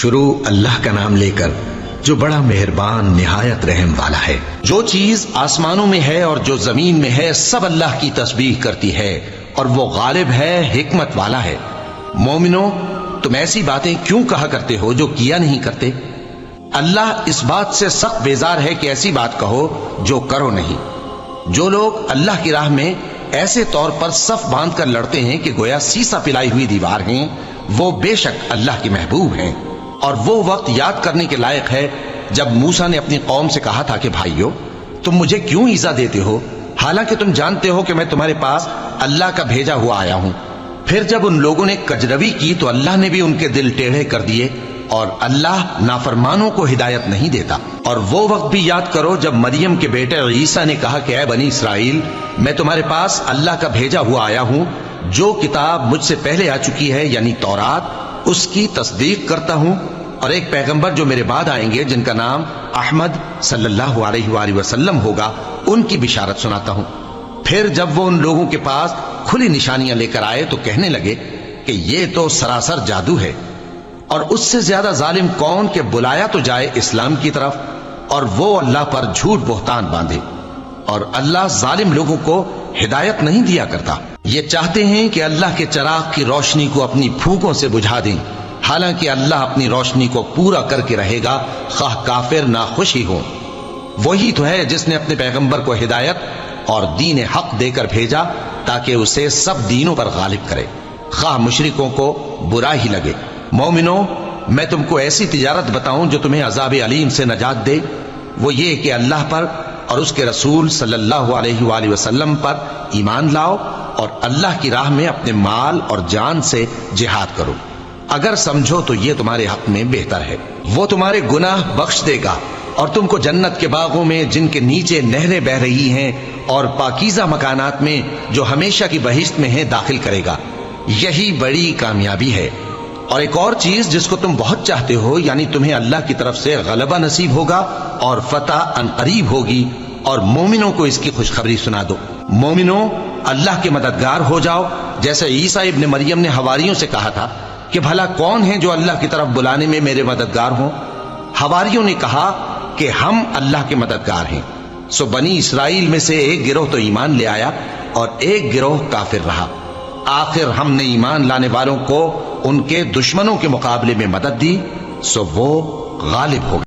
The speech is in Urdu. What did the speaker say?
شروع اللہ کا نام لے کر جو بڑا مہربان نہایت رحم والا ہے۔ جو چیز آسمانوں میں ہے اور جو زمین میں ہے سب اللہ کی تسبیح کرتی ہے اور وہ غالب ہے، حکمت والا ہے۔ مومنو، تم ایسی باتیں کیوں کہا کرتے ہو جو کیا نہیں کرتے؟ اللہ اس بات سے سخت بیزار ہے کہ ایسی بات کہو جو کرو نہیں۔ جو لوگ اللہ کی راہ میں ایسے طور پر صف باندھ کر لڑتے ہیں کہ گویا سیسا پلائی ہوئی دیوار ہیں، وہ بے شک اللہ کے محبوب ہیں۔ اور وہ وقت یاد کرنے کے لائق ہے جب موسیٰ نے اپنی قوم سے کہا تھا کہ بھائیو، تم مجھے کیوں ایذا دیتے ہو حالانکہ تم جانتے ہو کہ میں تمہارے پاس اللہ کا بھیجا ہوا آیا ہوں۔ پھر جب ان لوگوں نے کجروی کی تو اللہ نے بھی ان کے دل ٹیڑھے کر دیے، اور اللہ نافرمانوں کو ہدایت نہیں دیتا۔ اور وہ وقت بھی یاد کرو جب مریم کے بیٹے عیسیٰ نے کہا کہ اے بنی اسرائیل، میں تمہارے پاس اللہ کا بھیجا ہوا آیا ہوں، جو کتاب مجھ سے پہلے آ چکی ہے یعنی تورات، اس کی تصدیق کرتا ہوں، اور ایک پیغمبر جو میرے بعد آئیں گے جن کا نام احمد صلی اللہ علیہ وآلہ وسلم ہوگا، ان کی بشارت سناتا ہوں۔ پھر جب وہ ان لوگوں کے پاس کھلی نشانیاں لے کر آئے تو کہنے لگے کہ یہ تو سراسر جادو ہے، اور اس سے زیادہ ظالم کون کہ بلایا تو جائے اسلام کی طرف اور وہ اللہ پر جھوٹ بہتان باندھے۔ اور اللہ ظالم لوگوں کو ہدایت نہیں دیا کرتا۔ یہ چاہتے ہیں کہ اللہ کے چراغ کی روشنی کو اپنی پھونکوں سے بجھا دیں، حالانکہ اللہ اپنی روشنی کو پورا کر کے رہے گا، خواہ کافر ناخوش ہی ہو۔ وہی تو ہے جس نے اپنے پیغمبر کو ہدایت اور دین حق دے کر بھیجا تاکہ اسے سب دینوں پر غالب کرے، خواہ مشرکوں کو برا ہی لگے۔ مومنو، میں تم کو ایسی تجارت بتاؤں جو تمہیں عذاب علیم سے نجات دے؟ وہ یہ کہ اللہ پر اور اس کے رسول صلی اللہ علیہ وآلہ وسلم پر ایمان لاؤ اور اللہ کی راہ میں اپنے مال اور جان سے جہاد کرو۔ اگر سمجھو تو یہ تمہارے حق میں بہتر ہے۔ وہ تمہارے گناہ بخش دے گا اور تم کو جنت کے باغوں میں جن کے نیچے نہریں بہ رہی ہیں اور پاکیزہ مکانات میں جو ہمیشہ کی بہشت میں ہیں داخل کرے گا۔ یہی بڑی کامیابی ہے۔ اور ایک اور چیز جس کو تم بہت چاہتے ہو، یعنی تمہیں اللہ کی طرف سے غلبہ نصیب ہوگا اور فتح ان قریب ہوگی، اور مومنوں کو اس کی خوشخبری سنا دو۔ مومنوں، اللہ کے مددگار ہو جاؤ، جیسے عیسیٰ ابن مریم نے حواریوں سے کہا تھا کہ بھلا کون ہیں جو اللہ کی طرف بلانے میں میرے مددگار ہوں؟ حواریوں نے کہا کہ ہم اللہ کے مددگار ہیں۔ سو بنی اسرائیل میں سے ایک گروہ تو ایمان لے آیا اور ایک گروہ کافر رہا۔ آخر ہم نے ایمان لانے والوں کو ان کے دشمنوں کے مقابلے میں مدد دی، سو وہ غالب ہو گئے۔